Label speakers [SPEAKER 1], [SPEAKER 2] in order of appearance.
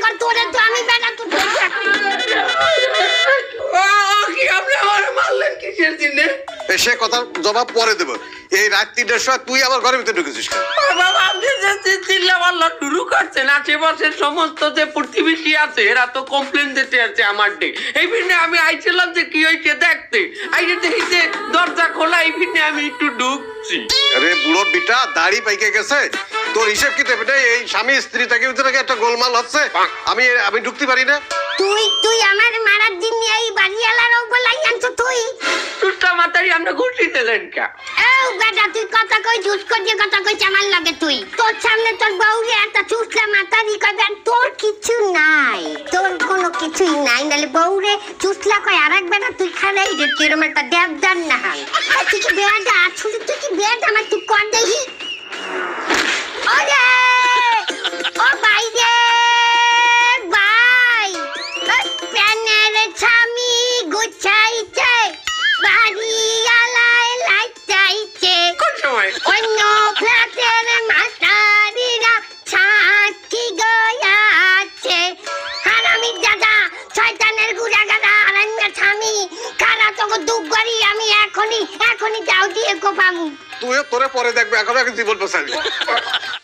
[SPEAKER 1] আবার তোরে তো আমি বেটা তো
[SPEAKER 2] কি আপনি আমার মারলেন কিসের জন্য?
[SPEAKER 3] সে কথার জবাব পরে দেবো। এই রাত 3টার সময় তুই আমার ঘরের ভিতরে ঢুকেছিস কেন?
[SPEAKER 2] বাবা আপনি যে চিল্লাপাল্লা শুরু করছেন, আশেপাশের সমস্ত যে প্রতিবেশী আছে এরা তো কমপ্লেন দিতে আছে আমার ডে। এই ভিন্নে আমি আইছিলাম যে কি হয়েছে দেখতে, আইসে দেখি যে দরজা খোলা, এই ভিন্নে আমি একটু ঢুকছি।
[SPEAKER 3] আরে বুড়োর বিটা দাড়ি পাইকে গেছে, তোর হিসেব কি দেবে? এই স্বামী স্ত্রী থেকে ভিতরে একটা গোলমাল হচ্ছে, আমি ঢুকতে পারি না।
[SPEAKER 1] তুই আমার মারার দিন এই বাড়িওয়ালারও বলাই আনছো তুই।
[SPEAKER 2] সুষ্টা মাতারি আমরা ঘুরতে দিলেন কা?
[SPEAKER 1] ও বেটা তুই কথা কই ঝুট করে কথা কই আমার লাগে তুই। তোর সামনে তোর বউরে একটা চুষলা মাতারি কইবেন, তোর কিছু নাই, তোর কোনো কিছুই নাই। নালে বউরে চুষলা কয় আরেক বেটা তুই খারাই রে কিরম একটা দেবদার না হাল। তুই কি বেটা আসলে তুই কি বেটা আমার তুই কর দেহি। ওরে ও ভাই রে ভাই, প্যানের স্বামী গুছাইছে, বাড়িওয়ালায় লাইটাইছে,
[SPEAKER 2] কোন সময়?
[SPEAKER 1] অন্য ফ্ল্যাটের মাতারিরা সাক্ষী গয়াছে। হারামি দাদা শয়তানের গুড়া গাদা আরান্না স্বামী কারা তোকে দুঃখ করি আমি এখনই যাও দিয়ে কোপামু।
[SPEAKER 3] তুইও তোরে পরে দেখবে, এখন জীবন বাঁচাবি।